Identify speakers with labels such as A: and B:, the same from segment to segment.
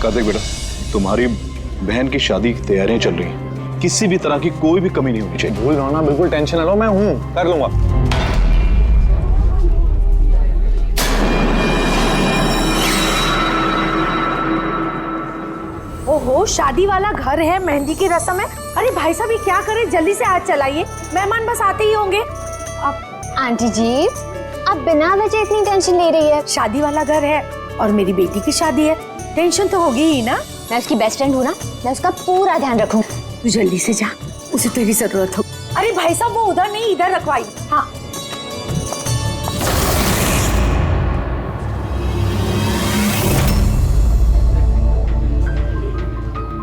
A: कार्तिक बेटा, तुम्हारी बहन की शादी की तैयारियां चल रही हैं, किसी भी तरह की कोई भी कमी नहीं होनी चाहिए।
B: भूल रहा ना, बिल्कुल टेंशन ना लो, मैं हूँ, कर लूंगा।
C: ओहो, शादी वाला घर है, मेहंदी की रस्म है। अरे भाई साहब, ये क्या करें, जल्दी से आज चलाइए, मेहमान बस आते ही होंगे। अब
D: आंटी जी, आप बिना वजह इतनी टेंशन ले रही है?
C: शादी वाला घर है और मेरी बेटी की शादी है, टेंशन तो होगी ही ना।
D: मैं उसकी बेस्ट फ्रेंड हूँ ना, मैं उसका पूरा ध्यान रखूँ।
C: तू जल्दी से जा, उसे तेरी जरूरत हो। अरे भाई साहब, वो उधर नहीं, इधर रखवाई। हाँ,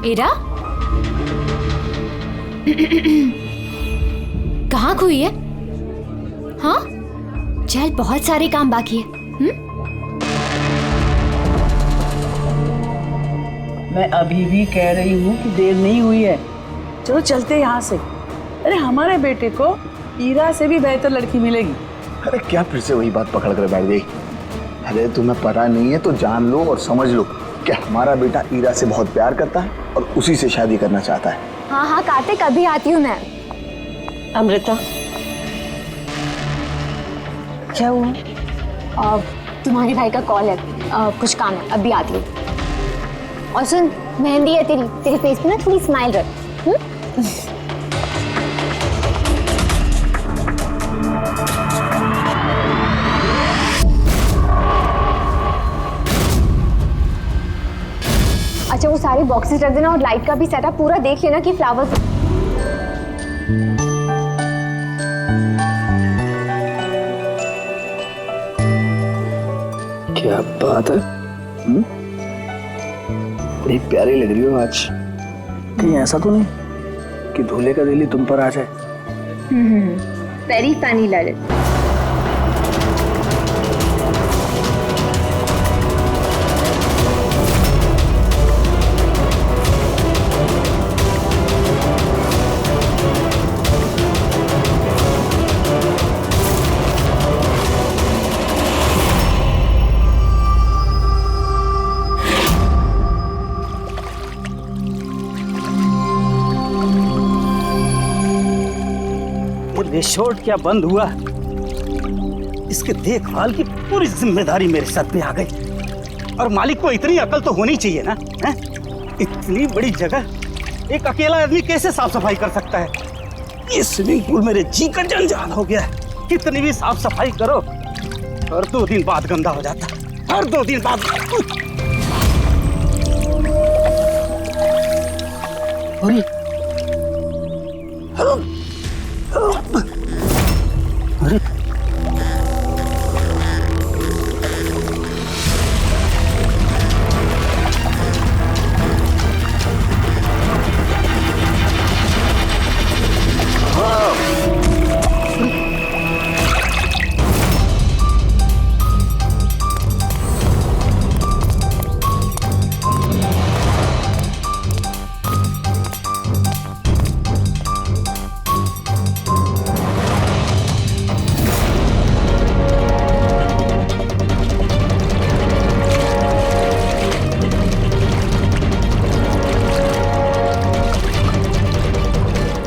D: इरा कहाँ खोई है? हाँ, चल, बहुत सारे काम बाकी है।
E: मैं अभी भी कह रही हूँ कि देर नहीं हुई है, चलो चलते यहाँ से। अरे हमारे बेटे को ईरा से भी बेहतर लड़की मिलेगी।
F: अरे क्या फिर से वही बात पकड़ कर बैठ गई? अरे तुम्हें पता नहीं है तो जान लो और समझ लो कि हमारा बेटा ईरा से बहुत प्यार करता है और उसी से शादी करना चाहता है।
D: हाँ हाँ कार्तिक, अभी आती हूँ मैं।
E: अमृता, क्या हुआ?
D: तुम्हारे भाई का कॉल है, कुछ काम है, अभी आती हूँ। और सुन, मेहंदी है तेरे फेस पे ना, थोड़ी स्माइल रख। अच्छा, वो सारे बॉक्सेस रख देना और लाइट का भी सेटअप पूरा देख लेना कि फ्लावर्स।
F: क्या बात है, बड़ी प्यारी लग रही हो आज। कहीं ऐसा तो नहीं कि दूल्हे का दिल ही तुम पर आ जाए?
D: Very funny Lalit.
G: रिसोर्ट क्या बंद हुआ, इसके देखभाल की पूरी जिम्मेदारी मेरे सर पे आ गई। और मालिक को इतनी अकल तो होनी चाहिए ना, है? इतनी बड़ी जगह एक अकेला आदमी कैसे साफ सफाई कर सकता है? ये स्विमिंग पूल मेरे जी का जंजाल हो गया है। कितनी भी साफ सफाई करो, हर 2 दिन बाद गंदा हो जाता है, हर 2 दिन बाद। अरे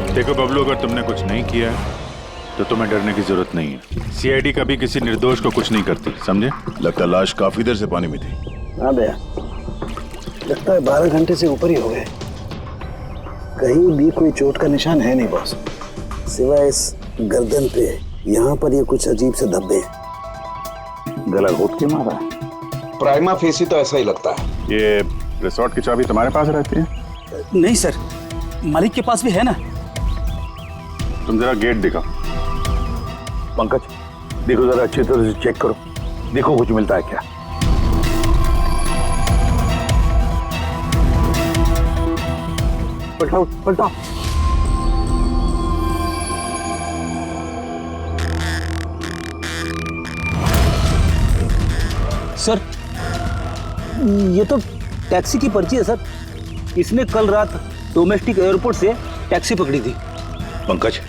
H: देखो बबलू, अगर तुमने कुछ नहीं किया तो तुम्हें डरने की जरूरत नहीं है। सीआईडी कभी किसी निर्दोष को कुछ नहीं करती, समझे?
A: लगता है लाश काफी देर से पानी में थी।
F: हाँ भैया, लगता है 12 घंटे से ऊपर ही हो गए। कहीं भी कोई चोट का निशान है नहीं बॉस, सिवाय इस गर्दन पे। यहाँ पर ये कुछ अजीब से धब्बे हैं। गला घोट के मारा है?
B: प्राइमा फेसी तो ऐसा ही लगता है।
H: ये रिसोर्ट की चाबी तुम्हारे पास रहती है?
G: नहीं सर, मालिक के पास भी है ना।
H: तुम जरा गेट दिखाओ।
F: पंकज, देखो जरा अच्छी तरह से चेक करो, देखो कुछ मिलता है क्या। पलटाओ पलटाओ।
G: सर, ये तो टैक्सी की पर्ची है सर। इसने कल रात डोमेस्टिक एयरपोर्ट से टैक्सी पकड़ी थी।
A: पंकज,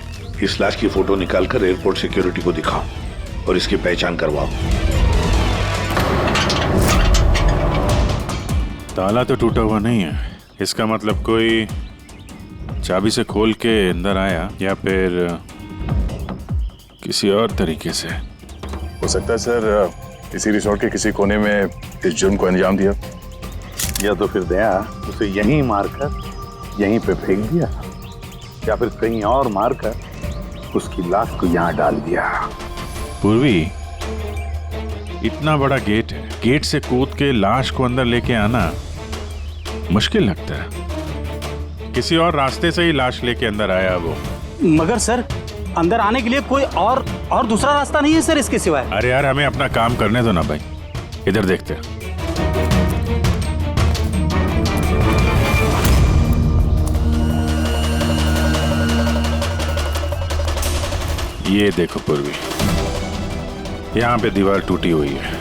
A: इस लाश की फोटो निकालकर एयरपोर्ट सिक्योरिटी को दिखाओ और इसकी पहचान करवाओ।
H: ताला तो टूटा हुआ नहीं है, इसका मतलब कोई चाबी से खोल के अंदर आया या फिर किसी और तरीके से।
A: हो सकता है सर किसी रिसोर्ट के किसी कोने में इस जुर्म को अंजाम दिया,
I: या तो फिर दया उसे यहीं मारकर यहीं पे फेंक दिया, या फिर कहीं और मारकर उसकी लाश को यहाँ डाल दिया।
H: पूर्वी, इतना बड़ा गेट है, गेट से कूद के लाश को अंदर लेके आना मुश्किल लगता है। किसी और रास्ते से ही लाश लेके अंदर आया वो।
G: मगर सर, अंदर आने के लिए कोई और दूसरा रास्ता नहीं है सर इसके सिवाय।
H: अरे यार, हमें अपना काम करने दो ना भाई, इधर देखते हैं। ये देखो पूर्वी, यहाँ पे दीवार टूटी हुई है,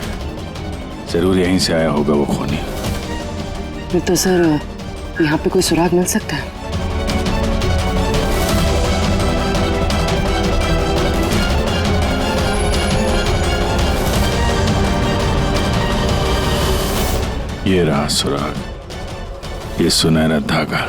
H: जरूर यहीं से आया होगा वो खूनी।
E: फिर तो सर यहाँ पे कोई सुराग मिल सकता है।
H: ये रहा सुराग, ये सुनहरा धागा।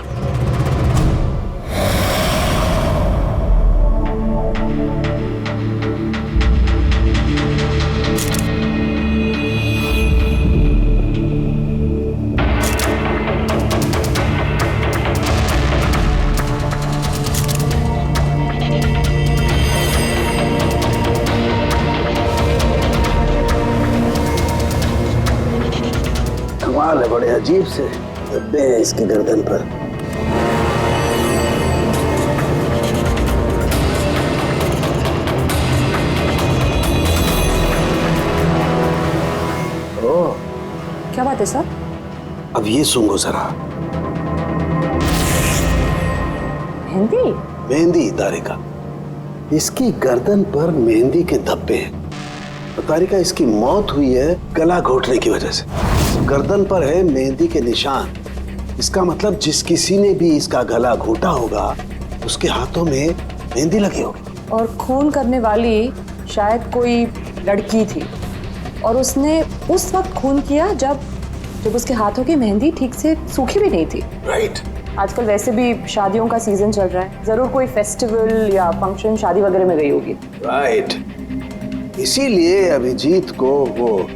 F: कमाल है, बड़े अजीब से धब्बे हैं इसकी गर्दन पर। ओह,
C: क्या बात है सर?
F: अब ये सुनो जरा।
C: मेहंदी?
F: मेहंदी तारिका, इसकी गर्दन पर मेहंदी के धब्बे हैं। तारिका, इसकी मौत हुई है गला घोटने की वजह से। गर्दन पर है मेहंदी के निशान। इसका मतलब जिस किसी ने भी इसका गला घोटा होगा उसके हाथों में मेहंदी लगी होगी।
J: और खून करने वाली शायद कोई लड़की थी और उसने उस वक्त खून किया जब उसके हाथों की मेहंदी ठीक से सूखी भी नहीं थी।
F: राइट।
J: आजकल वैसे भी शादियों का सीजन चल रहा है, जरूर कोई फेस्टिवल या फंक्शन शादी वगैरह में गई होगी।
F: राइट, इसीलिए अभिजीत को वो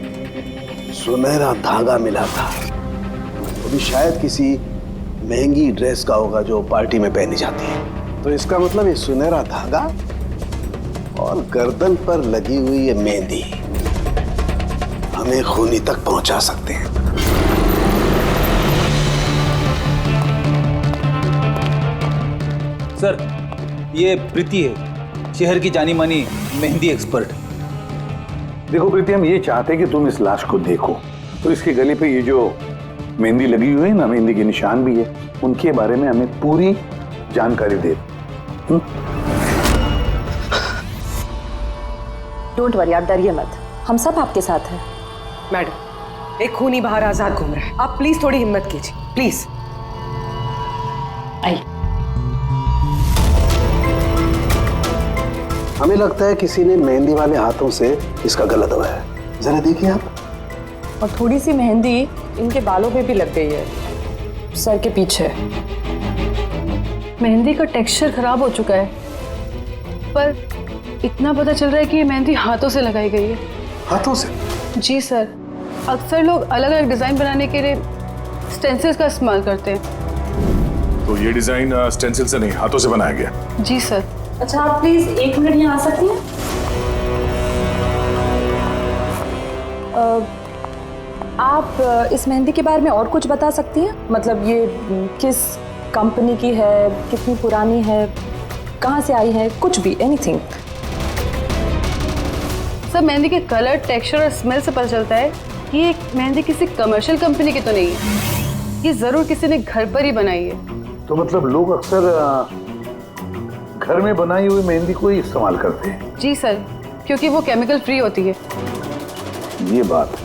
F: सुनहरा धागा मिला था। वो भी शायद किसी महंगी ड्रेस का होगा जो पार्टी में पहनी जाती है। तो इसका मतलब ये सुनहरा धागा और गर्दन पर लगी हुई ये मेहंदी हमें खूनी तक पहुंचा सकते हैं।
K: सर, ये प्रीति है, शहर की जानी मानी मेहंदी एक्सपर्ट।
I: देखो प्रीति, हम ये चाहते हैं कि तुम इस लाश को देखो, तो इसके गले पे ये जो मेहंदी लगी हुई है ना, मेहंदी के निशान भी है, उनके बारे में हमें पूरी जानकारी दे।
J: डोंट वरी, आप डरिए मत, हम सब आपके साथ हैं।
C: मैडम, एक खूनी बाहर आजाद घूम रहा है, आप प्लीज थोड़ी हिम्मत कीजिए, प्लीज।
J: आई।
F: हमें लगता है किसी ने मेहंदी वाले हाथों से इसका गला दबाया है। जरा देखिए आप।
J: और थोड़ी सी मेहंदी इनके बालों पे भी लग गई है, सर के पीछे।
L: मेहंदी का टेक्सचर खराब हो चुका है, पर इतना पता चल रहा है कि ये मेहंदी हाथों से लगाई गई है।
F: हाथों से?
L: जी सर, अक्सर लोग अलग अलग डिजाइन बनाने के लिए स्टेंसिल्स का इस्तेमाल करते हैं।
A: तो ये डिजाइन स्टेंसिल से नहीं, हाथों से बनाया गया।
L: जी सर।
J: अच्छा, आप प्लीज 1 मिनट यहाँ आ सकती हैं? आप इस मेहंदी के बारे में और कुछ बता सकती हैं? मतलब ये किस कंपनी की है, कितनी पुरानी है, कहाँ से आई है, कुछ भी, एनीथिंग।
L: सर, मेहंदी के कलर, टेक्सचर और स्मेल से पता चलता है कि ये मेहंदी किसी कमर्शियल कंपनी की तो नहीं है, ये जरूर किसी ने घर पर ही बनाई है।
I: तो मतलब लोग अक्सर घर में बनाई हुई मेहंदी को ही इस्तेमाल करते हैं?
L: जी सर, क्योंकि वो केमिकल फ्री होती है।
I: ये बात।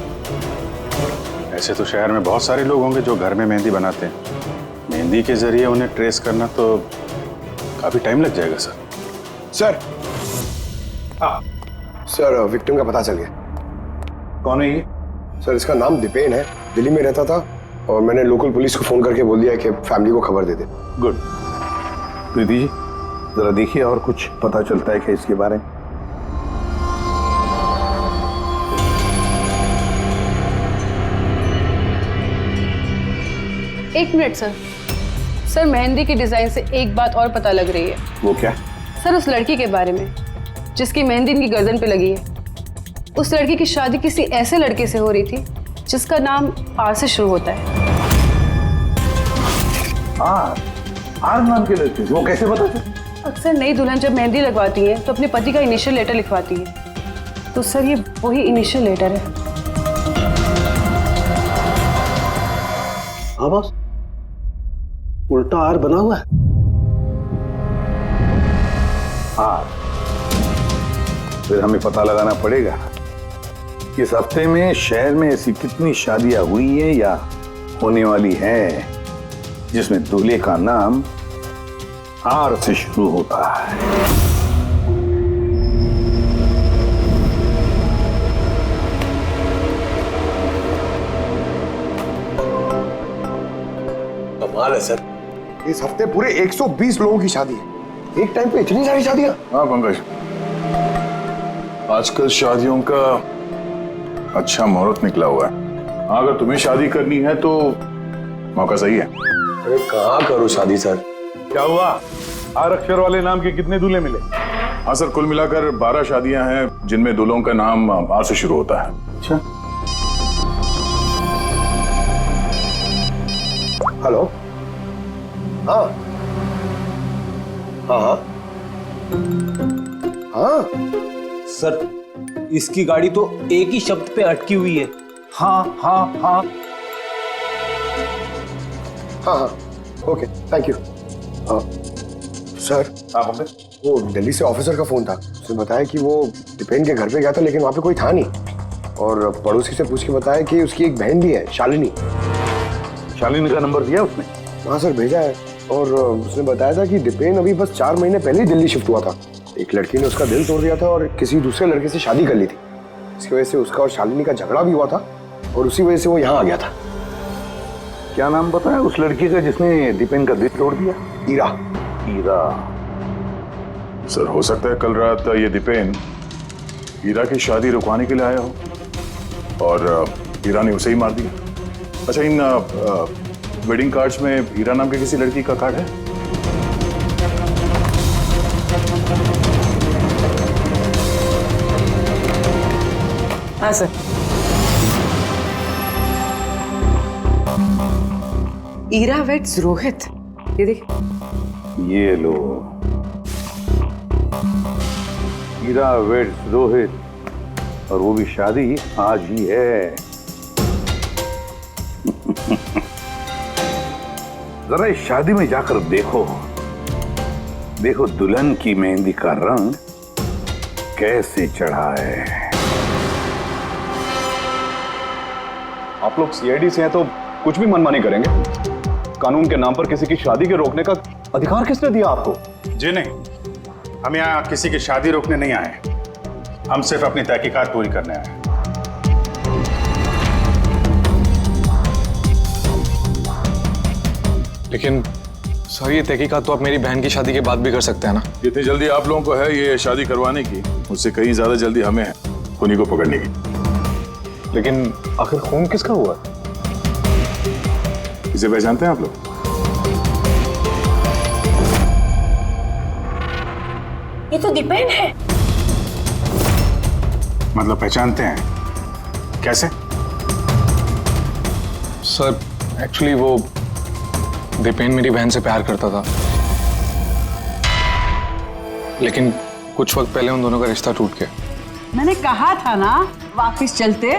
H: ऐसे तो शहर में बहुत सारे लोग होंगे जो घर में मेहंदी बनाते हैं, मेहंदी के जरिए उन्हें ट्रेस करना तो काफी टाइम लग जाएगा सर।
B: सर, हाँ सर, विक्टिम का पता चल गया।
I: कौन है ये?
B: सर, इसका नाम दीपेन है, दिल्ली में रहता था, और मैंने लोकल पुलिस को फोन करके बोल दिया कि फैमिली को खबर दे दे।
I: गुड। प्रीति जी जरा देखिए और कुछ पता चलता है क्या इसके बारे में?
L: एक मिनट सर। सर मेहंदी की डिजाइन से एक बात और पता लग रही है।
I: वो क्या?
L: सर उस लड़की के बारे में जिसकी मेहंदी इनकी गर्दन पे लगी है, उस लड़की की शादी किसी ऐसे लड़के से हो रही थी जिसका नाम आर से शुरू होता है।
I: आर नाम के लड़के से? वो कैसे पता चला?
L: अक्सर नई दुल्हन जब मेहंदी लगवाती है तो अपने पति का इनिशियल लेटर लिखवाती है, तो सर ये वही इनिशियल लेटर है।
F: हाँ बॉस, उल्टा आर बना हुआ है।
I: आर? फिर हमें पता लगाना पड़ेगा कि इस हफ्ते में शहर में ऐसी कितनी शादियां हुई हैं या होने वाली हैं जिसमें दूल्हे का नाम आर से शुरू होता है।
B: कमाल है सर, इस हफ्ते पूरे 120 लोगों की शादी है। एक टाइम पे इतनी सारी शादियां?
A: हाँ पंकज, आजकल शादियों का अच्छा मुहूर्त निकला हुआ है। हाँ, अगर तुम्हें शादी करनी है तो मौका सही है।
B: अरे कहाँ करूँ शादी सर?
I: क्या हुआ? आर अक्षर वाले नाम के कितने दूल्हे मिले?
A: हाँ सर, कुल मिलाकर 12 शादियां हैं जिनमें दूल्हों का नाम आर से शुरू होता है।
I: अच्छा।
B: हेलो। हाँ हाँ हाँ हाँ
K: सर इसकी गाड़ी तो एक ही शब्द पे अटकी हुई है। हाँ हाँ हाँ
B: हाँ हाँ ओके थैंक यू। सर वो दिल्ली से ऑफिसर का फोन था, उसने बताया कि वो दीपेन के घर पे गया था लेकिन वहाँ पे कोई था नहीं, और पड़ोसी से पूछ के बताया कि उसकी एक बहन भी है, शालिनी।
I: शालिनी का नंबर दिया उसने?
B: हाँ सर भेजा है, और उसने बताया था कि दीपेन अभी बस 4 महीने पहले ही दिल्ली शिफ्ट हुआ था। एक लड़की ने उसका दिल तोड़ दिया था और किसी दूसरे लड़के से शादी कर ली थी। इसकी वजह से उसका और शालिनी का झगड़ा भी हुआ था और उसी वजह से वो यहाँ आ गया था।
I: क्या नाम बताया उस लड़की का जिसने दीपेन का दिल तोड़ दिया?
B: ईरा।
I: ईरा?
A: सर हो सकता है कल रात ये दीपेन ईरा की शादी रुकवाने के लिए आया हो और ईरा ने उसे ही मार दिया। अच्छा, इन वेडिंग कार्ड्स में ईरा नाम की किसी लड़की का कार्ड है?
E: हाँ सर। ईरा वेड्स रोहित, ये देखिए।
I: ये लो, ईरा वेड्स रोहित, और वो भी शादी आज ही है। जरा इस शादी में जाकर देखो, देखो दुल्हन की मेहंदी का रंग कैसे चढ़ा है।
A: आप लोग सीआईडी से हैं तो कुछ भी मनमानी करेंगे? कानून के नाम पर किसी की शादी के रोकने का अधिकार किसने दिया आपको?
H: जी नहीं, हम यहाँ किसी की शादी रोकने नहीं आए, हम सिर्फ अपनी तहकीकात पूरी करने आए हैं।
M: लेकिन सर ये तहकीकात तो आप मेरी बहन की शादी के बाद भी कर सकते हैं ना?
A: जितनी जल्दी आप लोगों को है ये शादी करवाने की, उससे कहीं ज्यादा जल्दी हमें है खूनी को पकड़ने की।
M: लेकिन आखिर खून किसका हुआ?
A: इसे पहचानते हैं आप लोग?
C: ये तो दीपेन है।
H: मतलब पहचानते हैं? कैसे?
M: सर एक्चुअली वो दीपेन मेरी बहन से प्यार करता था, लेकिन कुछ वक्त पहले उन दोनों का रिश्ता टूट गया।
E: मैंने कहा था ना वापस चलते,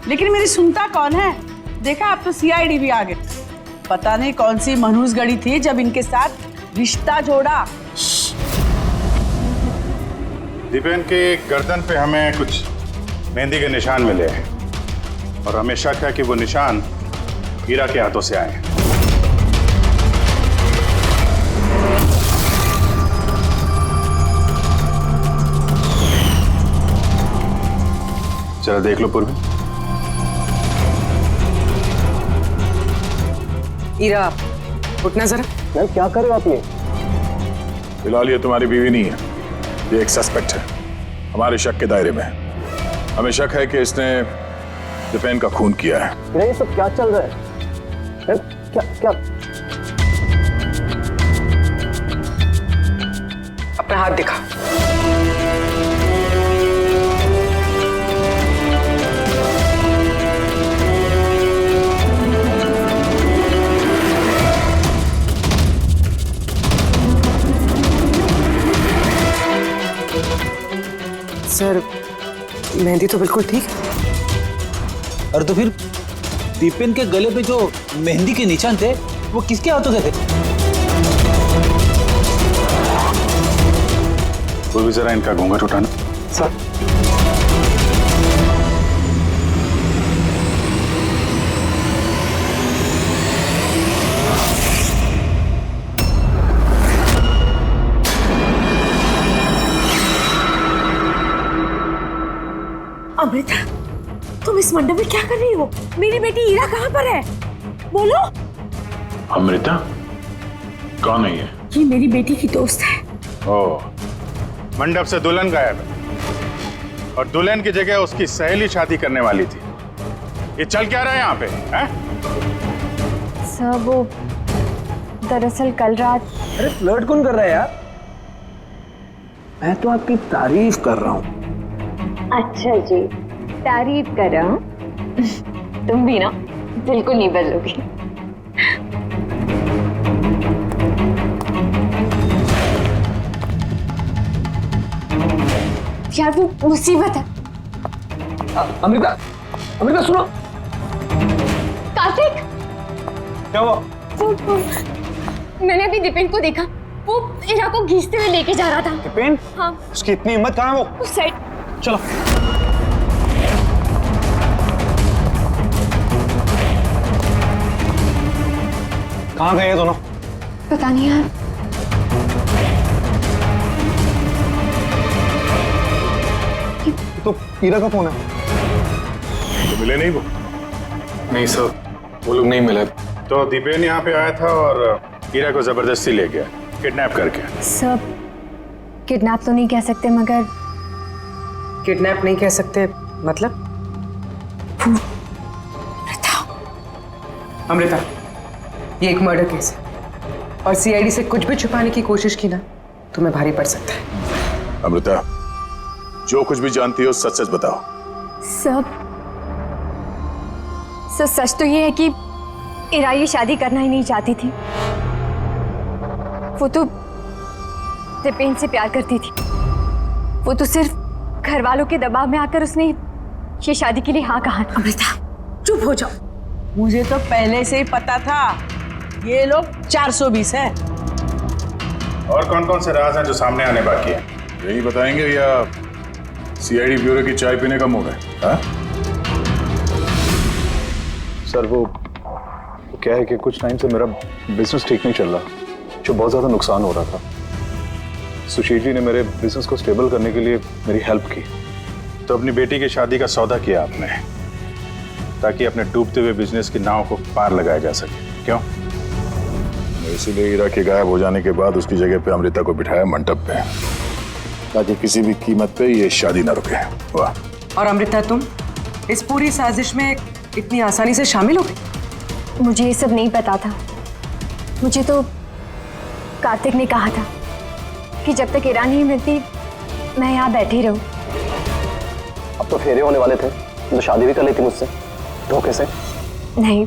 E: लेकिन मेरी सुनता कौन है? देखा अब तो सीआईडी भी आ गए। पता नहीं कौन सी मनहूस गड़ी थी जब इनके साथ रिश्ता जोड़ा।
H: दीपेन के गर्दन पे हमें कुछ मेहंदी के निशान मिले हैं और हमें शक है कि वो निशान हीरा के हाथों से आए हैं। जरा देख लो पूर्वी।
J: ईरा, उठना जरा।
F: मैम क्या कर रहे हो आप ये?
A: फिलहाल ये तुम्हारी बीवी नहीं है, ये एक सस्पेक्ट है, हमारे शक के दायरे में है। हमें शक है कि इसने दीपेन का खून किया है।
F: ये सब क्या चल रहा है? मैम क्या क्या?
J: अपना हाथ दिखा। सर, मेहंदी तो बिल्कुल ठीक है।
K: और तो फिर दीपेन के गले पे जो मेहंदी के निशान थे वो किसके हाथों के थे?
A: वो भी जरा इनका घूंघट उठाना।
F: सर
C: अमृता, तुम इस मंडप में क्या कर रही हो? मेरी बेटी ईरा कहाँ पर है? बोलो।
H: अमृता कौन है ये?
C: ये मेरी बेटी की दोस्त है।
H: ओह, मंडप से दुल्हन गायब है और दुल्हन की जगह उसकी सहेली शादी करने वाली थी। ये चल क्या रहा है यहाँ पे? हैं?
D: सर वो दरअसल कल रात।
F: अरे फ्लर्ट कौन कर रहा है यार? मैं तो आपकी तारीफ कर रहा हूँ।
D: अच्छा जी, तारीफ कर रहा हूँ। तुम भी ना बिल्कुल नहीं बदलोगी। यार वो मुसीबत है।
F: अमृता, अमृता सुनो।
D: कार्तिक,
F: क्या हुआ?
D: वो मैंने अभी दीपेन को देखा, वो ईरा को घींचते हुए लेके जा रहा था।
F: दीपेन?
D: हाँ।
F: उसकी इतनी हिम्मत कहाँ है वो?
D: उस साइड।
F: चलो। कहाँ गए ये दोनों?
D: पता नहीं यार।
F: तो ईरा का फोन है।
A: तो मिले नहीं वो?
M: नहीं सर, वो लोग नहीं मिले।
H: तो दीपेन यहाँ पे आया था और ईरा को जबरदस्ती ले गया, किडनैप करके।
D: सब किडनैप तो नहीं कह सकते, मगर
J: किडनैप नहीं कह सकते मतलब? अमृता, ये एक मर्डर केस है और सीआईडी से कुछ भी छुपाने की कोशिश की ना, तुम्हें भारी पड़ सकता है।
A: अमृता, जो कुछ भी जानती हो सच सच बताओ।
D: सब सच तो ये है कि ईरा ये शादी करना ही नहीं चाहती थी। वो तो दीपेन से प्यार करती थी। वो तो सिर्फ घर वालों के दबाव में आकर उसने ये शादी के लिए हाँ कहा।
C: अमृता, चुप हो जाओ।
E: मुझे तो पहले से ही पता था ये लोग 420 है।
H: और कौन कौन से राज हैं जो सामने आने बाकी हैं?
A: यही बताएंगे या सीआईडी ब्यूरो की चाय पीने का मूड है? हाँ?
M: सर वो क्या है कि कुछ टाइम से मेरा बिजनेस ठीक नहीं चल रहा, जो बहुत ज़्यादा नुकसान हो रहा था। सुशील जी ने मेरे बिजनेस को स्टेबल करने के लिए मेरी हेल्प की।
H: तो अपनी बेटी की शादी का सौदा किया आपने ताकि अपने डूबते हुए बिजनेस की नाव को पार लगाया जा सके, क्यों?
A: इसीलिए ईरा के गायब हो जाने के बाद उसकी जगह पे अमृता को बिठाया मंडप पे, ताकि किसी भी कीमत पे ये शादी ना रुके। वाह।
J: और अमृता, तुम इस पूरी साजिश में इतनी आसानी से शामिल हो गई?
D: मुझे ये सब नहीं पता था। मुझे तो कार्तिक ने कहा था कि जब तक ईरा नहीं मिलती मैं यहाँ बैठी रहूं।
F: अब तो फेरे होने वाले थे, तो शादी भी कर लेती मुझसे धोखे से।
D: नहीं,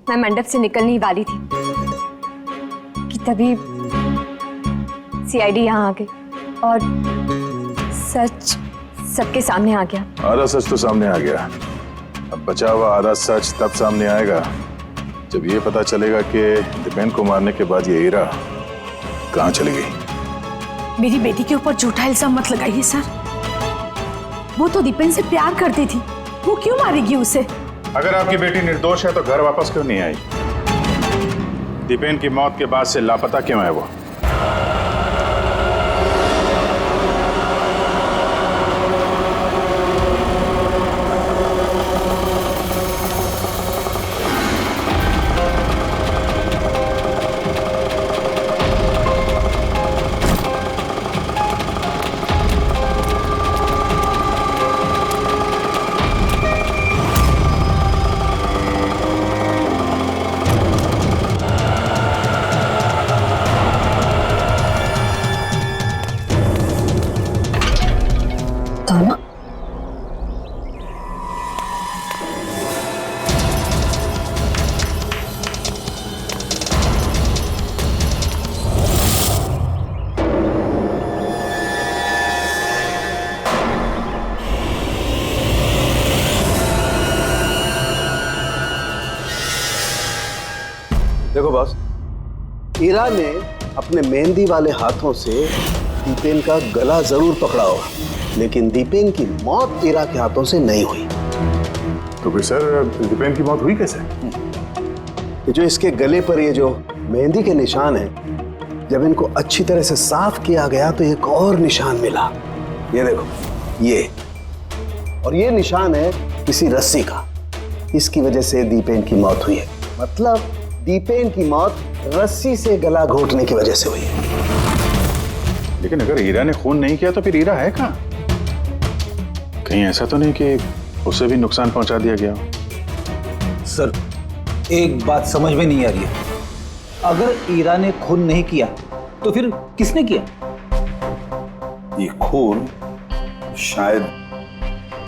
D: मैं मंडप से निकलने ही वाली थी कि तभी सीआईडी यहाँ आ गई और सच सबके सामने आ गया।
A: आधा सच तो सामने आ गया, अब बचा हुआ आधा सच तब सामने आएगा जब ये पता चलेगा कि दीपेन को मारने के बाद ये ईरा कहाँ चली गई।
C: मेरी बेटी के ऊपर झूठा इल्जाम मत लगाइए सर। वो तो दीपेन से प्यार करती थी, वो क्यों मारेगी उसे?
H: अगर आपकी बेटी निर्दोष है तो घर वापस क्यों नहीं आई? दीपेन की मौत के बाद से लापता क्यों है वो?
D: ताना?
F: देखो बॉस, ईरा ने अपने मेहंदी वाले हाथों से दीपेन का गला जरूर पकड़ा होगा, लेकिन दीपेन की मौत ईरा के हाथों से नहीं हुई।
A: तो फिर सर दीपेन की मौत हुई कैसे?
F: ये जो इसके गले पर ये जो मेहंदी के निशान हैं, जब इनको अच्छी तरह से साफ किया गया तो एक और निशान मिला। ये देखो, ये और ये निशान है किसी रस्सी का। इसकी वजह से दीपेन की मौत हुई है। मतलब दीपेन की मौत रस्सी से गला घोटने की वजह से हुई है।
A: लेकिन अगर ईरा ने खून नहीं किया तो फिर ईरा है कहाँ? कहीं ऐसा तो नहीं कि उसे भी नुकसान पहुंचा दिया गया?
K: सर, एक बात समझ में नहीं आ रही है। अगर ईरा ने खून नहीं किया तो फिर किसने किया?
I: ये खून शायद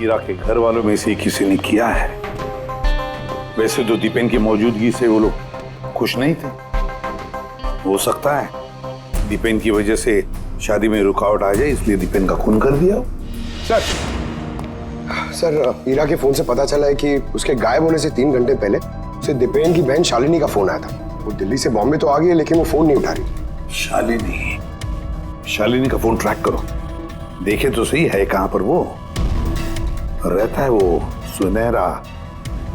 I: ईरा के घर वालों में से किसी ने किया है। वैसे तो दीपेन की मौजूदगी से वो लोग खुश नहीं थे। हो सकता है दीपेन की वजह से शादी में रुकावट आ जाए, इसलिए दीपेन का खून कर दिया।
B: सर ईरा के फोन से पता चला है कि उसके गायब होने से 3 घंटे पहले उसे दीपेन की बहन शालिनी का फोन आया था। वो दिल्ली से बॉम्बे तो आ गई है, लेकिन वो फोन नहीं उठा रही।
I: शालिनी का फोन ट्रैक करो, देखे तो सही है कहां पर वो रहता है। वो सुनहरा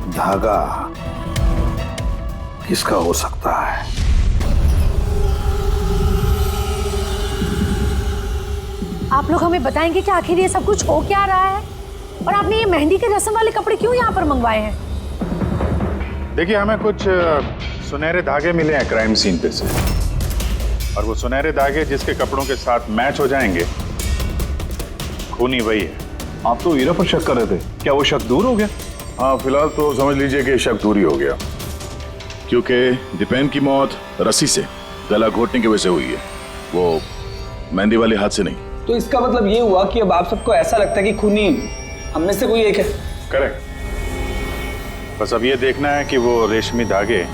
I: धागा किसका हो सकता है?
C: आप लोग हमें बताएंगे कि आखिर ये सब कुछ हो क्या रहा है, और आपने ये मेहंदी के रस्म वाले कपड़े क्यों यहाँ पर मंगवाए हैं?
A: देखिए, हमें कुछ सुनहरे धागे मिले हैं क्राइम सीन पे से, और वो सुनहरे धागे जिसके कपड़ों के साथ मैच हो जाएंगे, खूनी वही है।
M: आप तो ईरा पर शक कर रहे थे, क्या वो शक दूर हो गया?
A: हाँ, फिलहाल तो समझ लीजिए कि शक दूर ही हो गया, क्योंकि दीपेन की मौत रस्सी से गला घोटने की वजह से हुई है, वो मेहंदी वाले हाथ से नहीं।
K: तो इसका मतलब ये हुआ कि अब आप सबको ऐसा लगता है कि खूनी हम में से कोई एक है?
A: करेक्ट। बस अब ये देखना है कि वो रेशमी धागे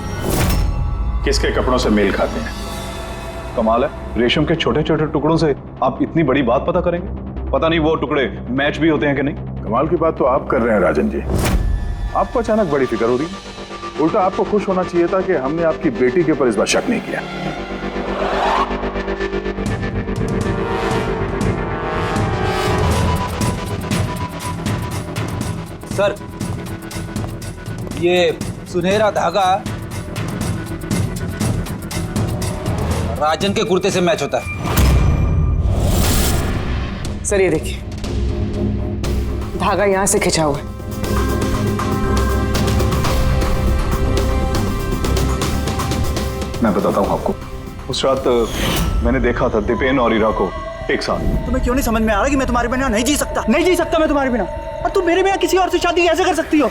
A: किसके कपड़ों से मेल खाते हैं।
M: कमाल है, रेशम के छोटे छोटे टुकड़ों से आप इतनी बड़ी बात पता करेंगे। पता नहीं वो टुकड़े मैच भी होते हैं कि नहीं।
A: कमाल की बात तो आप कर रहे हैं राजन जी। आपको अचानक बड़ी फिक्र हो रही है। उल्टा आपको खुश होना चाहिए था कि हमने आपकी बेटी के ऊपर इस बार शक नहीं किया।
K: सर, ये सुनहरा धागा राजन के कुर्ते से मैच होता है।
E: सर ये देखिए, धागा यहां से खिंचा हुआ है।
M: मैं बताता हूँ आपको, उस रात मैंने देखा था दीपेन और ईरा को एक साथ।
G: तुम्हें क्यों नहीं समझ में आ रहा कि मैं तुम्हारे बिना नहीं जी सकता? नहीं जी सकता मैं तुम्हारे बिना, और तुम मेरे बिना किसी और से शादी कैसे कर सकती हो?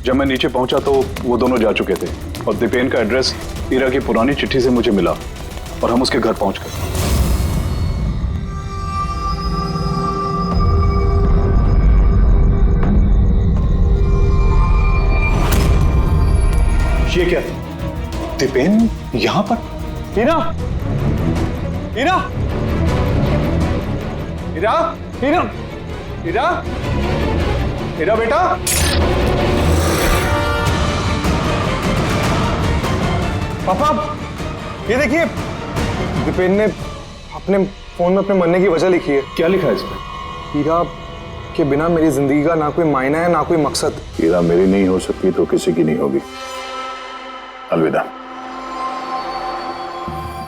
M: जब मैं नीचे पहुंचा तो वो दोनों जा चुके थे, और दीपेन का एड्रेस ईरा की पुरानी चिट्ठी से मुझे मिला, और हम उसके घर पहुंच गए। ये क्या, दीपेन यहां पर? ईरा, ईरा, ईरा, ईरा, ईरा, ईरा बेटा।
B: पापा, ये देखिए, दीपेन ने अपने फोन में अपने मरने की वजह लिखी है।
M: क्या लिखा है इसमें?
B: ईरा के बिना मेरी जिंदगी का ना कोई मायना है, ना कोई मकसद।
A: ईरा मेरी नहीं हो सकती तो किसी की नहीं होगी। अलविदा।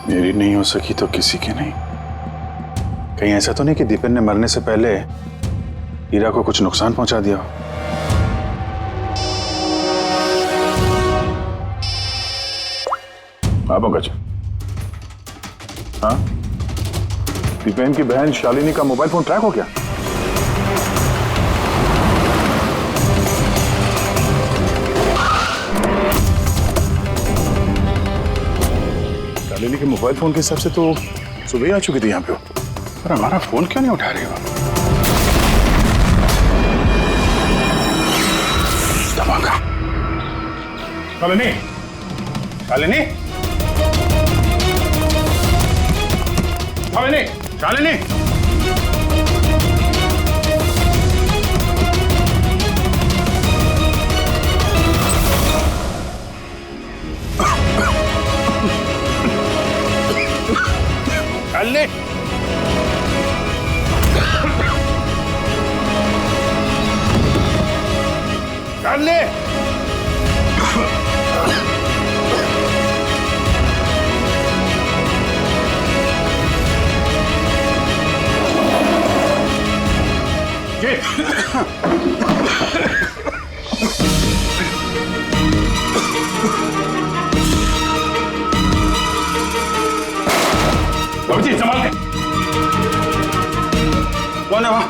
A: मेरी नहीं हो सकी तो किसी की नहीं। कहीं ऐसा तो नहीं कि दीपेन ने मरने से पहले ईरा को कुछ नुकसान पहुंचा दिया? हाँ पंकज। हाँ, दीपेन की बहन शालिनी का मोबाइल फोन ट्रैक हो गया? शालिनी के मोबाइल फोन के हिसाब से तो सुबह ही आ चुकी थी यहाँ पे, पर हमारा फोन क्यों नहीं उठा रही हो?
H: शालिनी, शालिनी, शालिनी, शालिनी। शालिनी, शालिनी। बाबूजी संभाल के। कौन है वहां?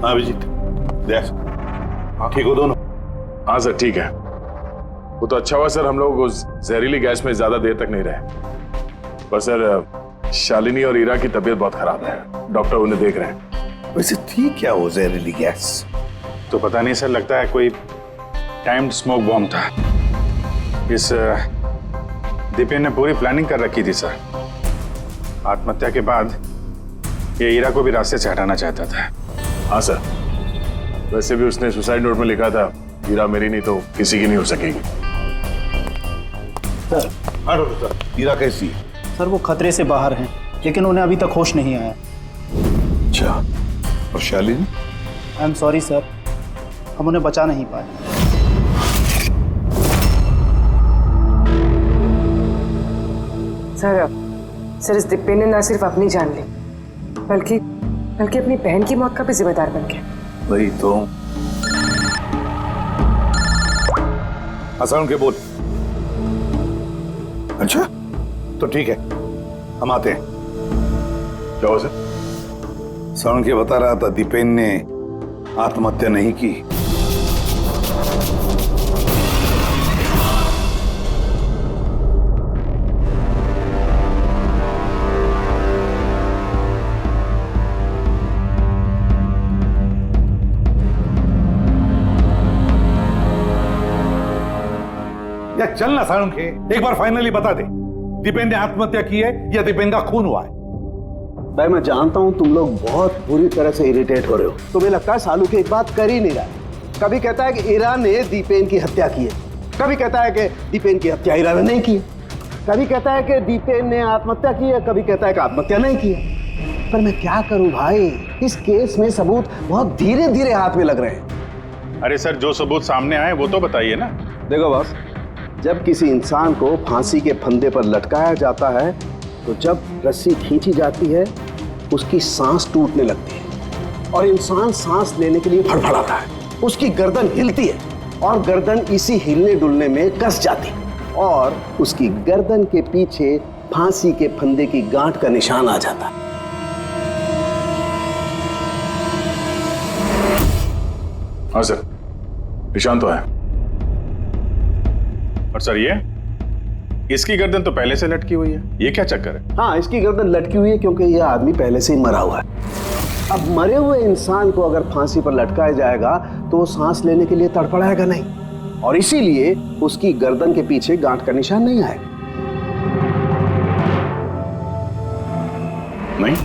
I: अभिजीत, देख, ठीक हो दोनों?
A: हाँ सर ठीक है। वो तो अच्छा हुआ सर हम लोग उस जहरीली गैस में ज्यादा देर तक नहीं रहे। पर सर शालिनी और ईरा की तबीयत बहुत खराब है, डॉक्टर उन्हें देख रहे हैं।
I: वैसे थी क्या वो जहरीली गैस?
H: तो पता नहीं सर, लगता है कोई टाइम्ड स्मोक बॉम्ब था। इस दीपेन ने पूरी प्लानिंग कर रखी थी सर। आत्महत्या के बाद ये ईरा को भी रास्ते से हटाना चाहता था।
A: हाँ सर, वैसे भी उसने सुसाइड नोट में लिखा था, हीरा मेरी नहीं तो किसी की नहीं हो सकेगी।
K: सर,
I: हीरा कैसी है?
K: सर वो खतरे से बाहर हैं, लेकिन उन्हें अभी तक होश नहीं आया।
I: अच्छा, और Shalini?
K: I am sorry sir, हम उन्हें बचा नहीं पाए।
N: सर इस दिप्पे ने न सिर्फ अपनी जान ली, बल्कि अपनी बहन की मौत का भी जिम्मेदार बन गया।
I: वही तो। हसन के बोल। अच्छा, तो ठीक है, हम आते हैं।
A: क्या हो सर?
I: सरण के बता रहा था दीपेन ने आत्महत्या नहीं की। या चल ना सारुण के, एक बार फाइनली बता दे, दीपेन ने आत्महत्या की है या दीपेन का खून हुआ है?
F: भाई मैं जानता हूं तुम लोग बहुत बुरी तरह से इरिटेट हो रहे हो। तुम्हें लगता है सालू की एक बात कर ही नहीं रहा। कभी कहता है कि ईरा ने दीपेन की हत्या की है, कभी कहता है कि दीपेन की हत्या ईरा ने नहीं की है, कभी कहता है कि दीपेन ने आत्महत्या की है, कभी कहता है कि आत्महत्या नहीं की है। पर मैं क्या करूं भाई, इस केस में सबूत बहुत धीरे धीरे हाथ में लग रहे हैं।
H: अरे सर, जो सबूत सामने आए वो तो बताइए ना।
F: देखो बॉस, जब किसी इंसान को फांसी के फंदे पर लटकाया जाता है तो जब रस्सी खींची जाती है उसकी सांस टूटने लगती है और इंसान सांस लेने के लिए फड़फड़ाता है। उसकी गर्दन हिलती है और गर्दन इसी हिलने डुलने में कस जाती है और उसकी गर्दन के पीछे फांसी के फंदे की गांठ का निशान आ जाता है।
A: हाँ सर, निशान तो है।
H: और सर ये इसकी गर्दन तो पहले से लटकी हुई है, ये क्या चक्कर है?
F: हाँ, इसकी गर्दन लटकी हुई है क्योंकि यह आदमी पहले से ही मरा हुआ है। अब मरे हुए इंसान को अगर फांसी पर लटकाया जाएगा तो वो सांस लेने के लिए तड़फड़ाएगा नहीं और इसीलिए उसकी गर्दन के पीछे गांठ का निशान नहीं आएगा।
H: नहीं,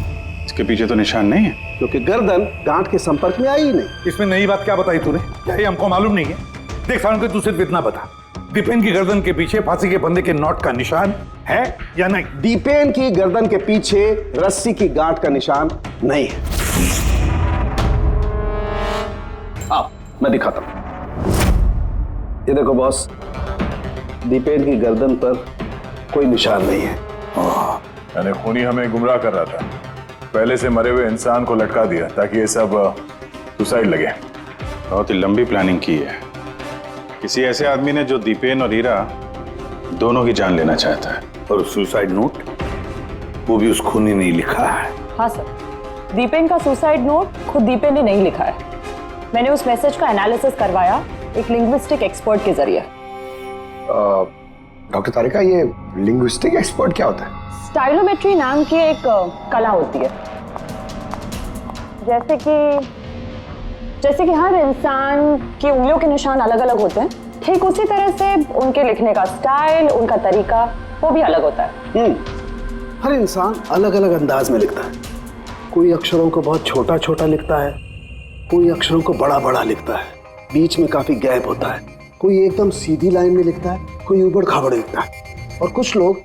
H: इसके पीछे तो निशान नहीं है
F: क्योंकि गर्दन गांठ के संपर्क में आई ही नहीं।
I: इसमें नई बात क्या बताई तूने? क्या ये हमको मालूम नहीं है? देख सारुण के, तू सिर्फ इतना बता, दीपेन की गर्दन के पीछे फांसी के फंदे के नॉट का निशान है या नहीं?
F: दीपेन की गर्दन के पीछे रस्सी की गांठ का निशान नहीं है। अब मैं दिखाता हूं। ये देखो बॉस, दीपेन की गर्दन पर कोई निशान नहीं है।
A: यानी खूनी हमें गुमराह कर रहा था, पहले से मरे हुए इंसान को लटका दिया ताकि ये सब सुसाइड लगे।
H: बहुत ही लंबी प्लानिंग की है। किसी ऐसे आदमी ने जो दीपेन और हीरा दोनों की जान लेना चाहता है।
I: और सुसाइड नोट वो भी उस खूनी ने लिखा है।
J: हाँ सर, दीपेन का सुसाइड नोट खुद दीपेन ने नहीं लिखा है। मैंने उस मैसेज का एनालिसिस करवाया एक लिंग्विस्टिक एक्सपर्ट के जरिए।
B: डॉक्टर तारिका, ये लिंग्विस्टिक एक्सपर्ट क्या होता है?
J: स्टाइलोमेट्री नाम की एक कला होती है। जैसे कि हर इंसान की उंगलियों के निशान अलग अलग होते हैं, ठीक उसी तरह से उनके लिखने का स्टाइल, उनका तरीका वो भी अलग होता है।
F: हर इंसान अलग अलग अंदाज में लिखता है। कोई अक्षरों को बहुत छोटा छोटा लिखता है, कोई अक्षरों को बड़ा बड़ा लिखता है, बीच में काफी गैप होता है। कोई एकदम सीधी लाइन में लिखता है, कोई ऊबड़ खाबड़ लिखता है, और कुछ लोग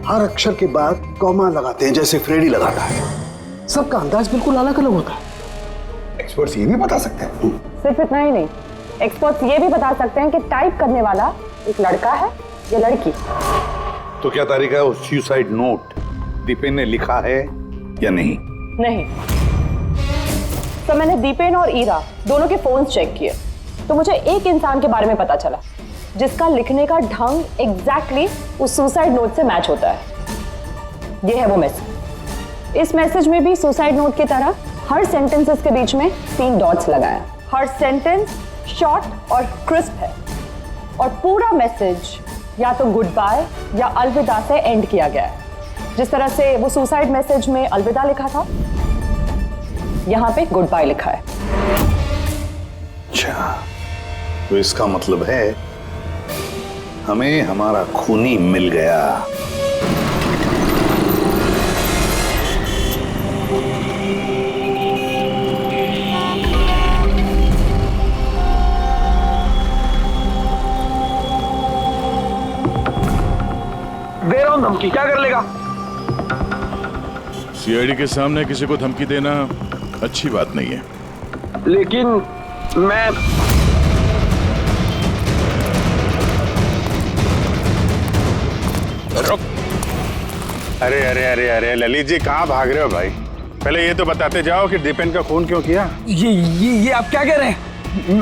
F: हर अक्षर के बाद कॉमा लगाते हैं, जैसे फ्रेडी लगाता है। सबका अंदाज बिल्कुल अलग अलग होता है।
B: एक्सपर्ट्स ये भी बता सकते हैं?
J: सिर्फ इतना ही नहीं, एक्सपर्ट्स ये भी बता सकते हैं कि टाइप करने वाला एक लड़का है या लड़की।
I: तो क्या तारिका वो सुसाइड नोट दीपेन ने लिखा है या नहीं?
J: नहीं। तो मैंने दीपेन और ईरा दोनों के फोन चेक किए, तो मुझे एक इंसान के बारे में पता चला जिसका लिखने का ढंग एग्जैक्टली उस सुसाइड नोट से मैच होता है। ये है वो मैसेज। इस मैसेज में भी सुसाइड नोट की तरह हर सेंटेंसेस के बीच में 3 डॉट्स लगाया। हर सेंटेंस शॉर्ट और क्रिस्प है, और पूरा मैसेज या तो गुड बाय या अलविदा से एंड किया गया है। जिस तरह से वो सुसाइड मैसेज में अलविदा लिखा था, यहाँ पे गुड बाय लिखा है।
I: अच्छा, तो इसका मतलब है हमें हमारा खूनी मिल गया।
B: दे रहा हूं धमकी, क्या कर लेगा?
A: सीआईडी के सामने किसी को धमकी देना अच्छी बात नहीं है।
B: लेकिन मैं
H: रुक। अरे अरे अरे अरे ललित जी, कहाँ भाग रहे हो भाई? पहले ये तो बताते जाओ कि दीपेन का खून क्यों किया?
B: ये आप क्या कह रहे हैं?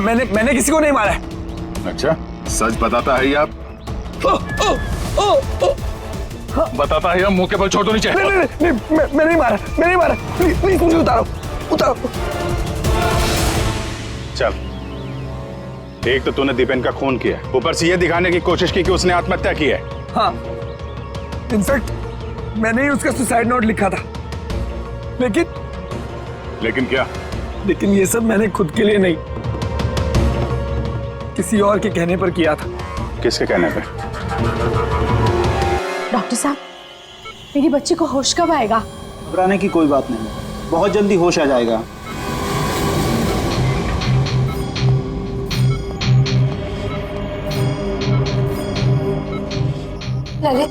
B: मैंने किसी को नहीं मारा है।
A: अच्छा, सच बताता है ये आप? बताता है, मुंह के बल छोड़ दो नीचे।
B: नहीं, मैं नहीं मारा। प्लीज मुझे उतारो।
H: चल, एक तो तूने दीपेन का खून किया, ऊपर से ये दिखाने की कोशिश की कि उसने आत्महत्या की है।
B: हाँ, इनफैक्ट मैंने ही उसका सुसाइड नोट लिखा था।
A: लेकिन क्या?
B: लेकिन ये सब मैंने खुद के लिए नहीं, किसी और के कहने पर किया था।
H: किसके कहने पे?
C: डॉक्टर साहब, मेरी बच्ची को होश कब आएगा?
G: घबराने की कोई बात नहीं, बहुत जल्दी होश आ जाएगा।
D: ललित,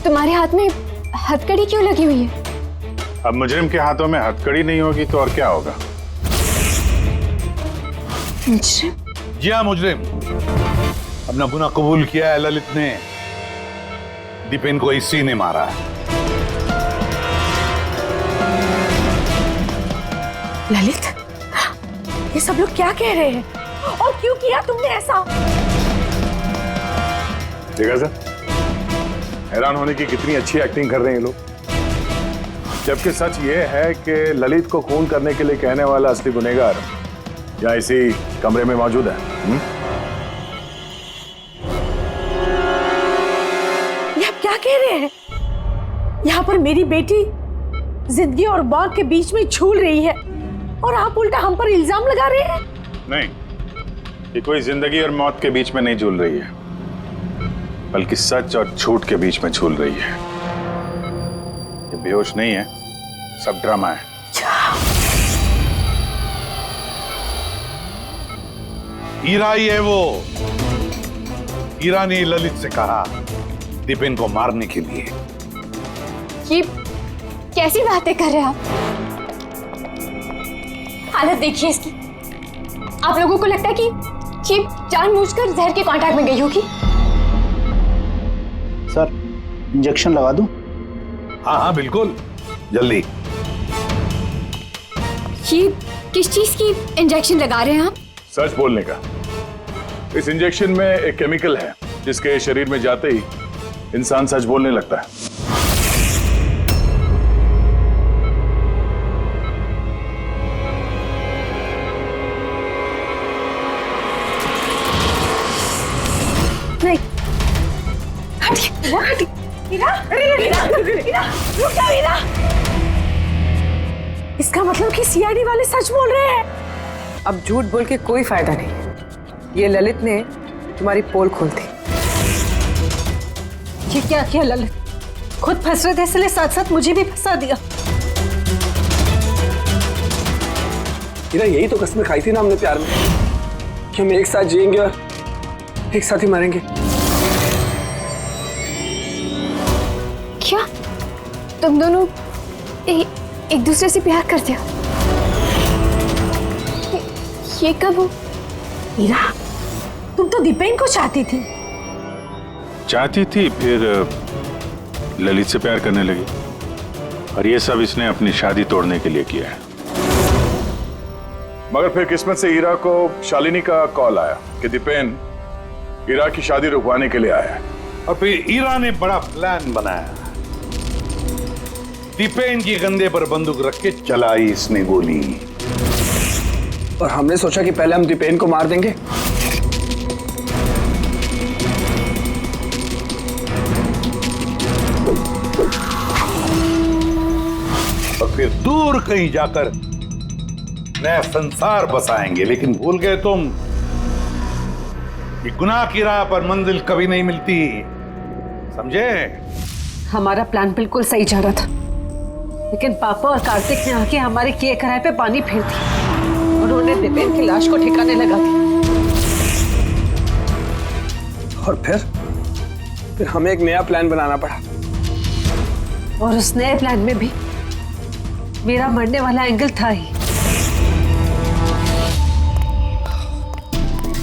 D: तुम्हारे हाथ में हथकड़ी क्यों लगी हुई है?
H: अब मुजरिम के हाथों में हथकड़ी नहीं होगी तो और क्या होगा?
D: मुजरिम?
I: जी हाँ, मुजरिम। अपना गुनाह कबूल किया है ललित ने। दीपेन को इसी ने मारा है।
C: ललित, ये सब लोग क्या कह रहे हैं और क्यों किया तुमने ऐसा?
A: देखा सर, हैरान होने की कितनी अच्छी एक्टिंग कर रहे हैं ये लोग, जबकि सच ये है कि ललित को खून करने के लिए कहने वाला असली गुनहगार या इसी कमरे में मौजूद है।
C: ये आप क्या कह रहे हैं? यहाँ पर मेरी बेटी जिंदगी और मौत के बीच में झूल रही है और आप उल्टा हम पर इल्जाम लगा रहे हैं।
H: नहीं, ये कोई जिंदगी और मौत के बीच में नहीं झूल रही है, बल्कि सच और झूठ के बीच में झूल रही है। ये बेहोश नहीं है, सब ड्रामा है।
I: हीरा ही है वो। हीरा ने ललित से कहा दीपेन को मारने के लिए।
D: ये कैसी बातें कर रहे हैं आप? हालत देखिए इसकी। आप लोगों को लगता है कि ये जानबूझकर जहर के कांटेक्ट में गई होगी?
G: सर, इंजेक्शन लगा दूं?
I: हाँ हाँ बिल्कुल, जल्दी।
D: ये किस चीज की इंजेक्शन लगा रहे हैं आप?
A: सच बोलने का। इस इंजेक्शन में एक केमिकल है जिसके शरीर में जाते ही इंसान सच बोलने लगता है।
C: नहीं, हटिए, हटिए। हीरा, हीरा, हीरा, रुक जाओ हीरा। इसका मतलब कि सीआईडी वाले सच बोल रहे हैं।
N: अब झूठ बोल के कोई फायदा नहीं। ये ललित ने तुम्हारी पोल खोल दी।
C: ये क्या किया ललित? खुद फंस रहे थे इसलिए साथ साथ मुझे भी फंसा दिया।
B: हीरा, यही तो कसमें खाई थी ना हमने प्यार में कि हम एक साथ जिएंगे और एक साथ ही मरेंगे।
D: क्या तुम दोनों एक दूसरे से प्यार करते हो? ये कब हो?
C: हीरा, तुम तो दीपेन को चाहती थी।
H: फिर ललित से प्यार करने लगी और ये सब इसने अपनी शादी तोड़ने के लिए किया है।
A: मगर फिर किस्मत से हीरा को शालिनी का कॉल आया कि दीपेन हीरा की शादी रुकवाने के लिए आया है।
I: और फिर हीरा ने बड़ा प्लान बनाया। दीपेन के कंधे पर बंदूक रख के चलाई इसने गोली।
B: और हमने सोचा कि पहले हम दीपेन को मार देंगे।
I: और फिर दूर कहीं जाकर नया संसार बसाएंगे। लेकिन भूल गए तुम कि गुनाह की राह पर मंजिल कभी नहीं मिलती, समझे?
C: हमारा प्लान बिल्कुल सही जा रहा था, लेकिन पापा और कार्तिक ने आके हमारे किए कराए पे पानी फेर दिया। उन्होंने दीपेन की लाश को ठिकाने लगा दिया।
B: और फिर हमें एक नया प्लान बनाना पड़ा।
C: और उस नए प्लान में भी मेरा मरने वाला एंगल था ही।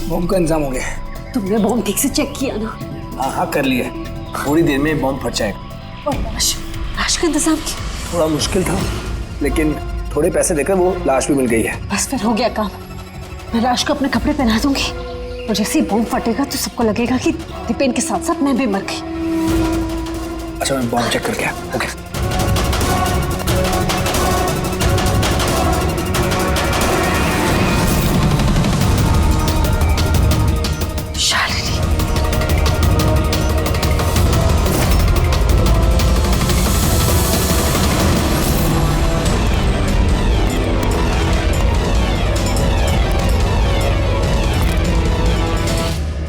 B: बॉम्ब का इंतजाम हो गया।
C: तुमने बॉम्ब ठीक से चेक किया ना?
B: हाँ, कर लिया। थोड़ी देर में बॉम्ब फट जाएगा।
C: और लाश का इंतजाम किया?
B: थोड़ा मुश्किल था, लेकिन थोड़े पैसे देकर वो लाश भी मिल गई है।
C: बस फिर हो गया काम। मैं लाश को अपने कपड़े पहना दूंगी और जैसे ही बॉम्ब फटेगा तो सबको लगेगा कि दीपेन के साथ साथ मैं भी मर गई।
B: अच्छा, मैं बॉम्ब चेक करके आया। ओके।
C: शालिनी,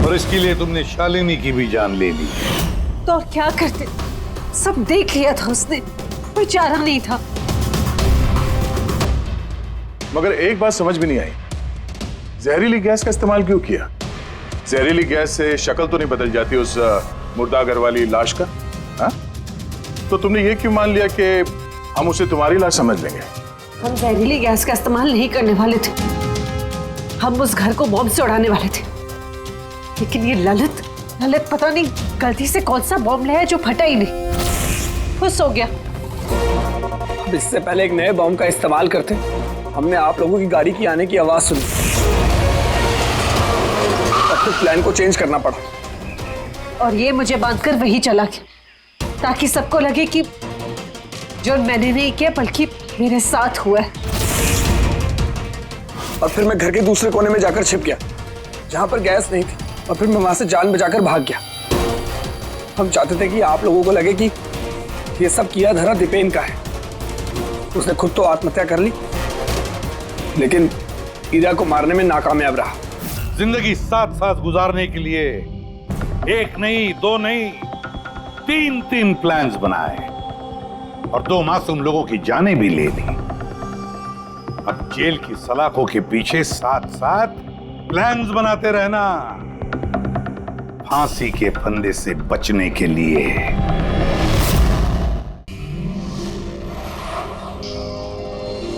I: और इसके लिए तुमने शालिनी की भी जान ले ली।
C: तो और क्या करते? सब देख लिया था उसने, कोई चारा नहीं था।
A: मगर एक बात समझ में नहीं आई, जहरीली गैस का इस्तेमाल क्यों किया? जहरीली गैस से शक्ल तो नहीं बदल जाती उस मुर्दागर वाली लाश का? हाँ? तो तुमने ये क्यों मान लिया कि हम उसे तुम्हारी लाश समझ लेंगे?
C: हम जहरीली गैस का इस्तेमाल नहीं करने वाले थे। हम उस घर को बॉम्ब से उड़ाने वाले थे। लेकिन ये ललित पता नहीं गलती से कौन सा बॉम्ब लाया जो फटा ही नहीं। खुश हो गया।
B: अब इससे पहले एक नए बॉम्ब का इस्तेमाल करते, हमने आप लोगों की गाड़ी की आने की आवाज सुनी। अब तो प्लान को चेंज करना पड़ा।
C: और ये मुझे बांधकर वही चला गया ताकि सबको लगे कि जो मैंने नहीं किया बल्कि मेरे साथ हुआ है।
B: और फिर मैं घर के दूसरे कोने में जाकर छिप गया जहां पर गैस नहीं थी, और फिर मैं वहां से जान बचाकर भाग गया। हम चाहते थे कि आप लोगों को लगे कि ये सब किया धरा दीपेन का है। उसने खुद तो आत्महत्या कर ली, लेकिन हीरा को मारने में नाकामयाब रहा।
I: जिंदगी साथ साथ गुजारने के लिए एक नहीं, दो नहीं, तीन प्लान्स बनाए और 2 मासूम लोगों की जानें भी ले ली। अब जेल की सलाखों के पीछे साथ साथ प्लान्स बनाते रहना, फांसी के फंदे से बचने के लिए।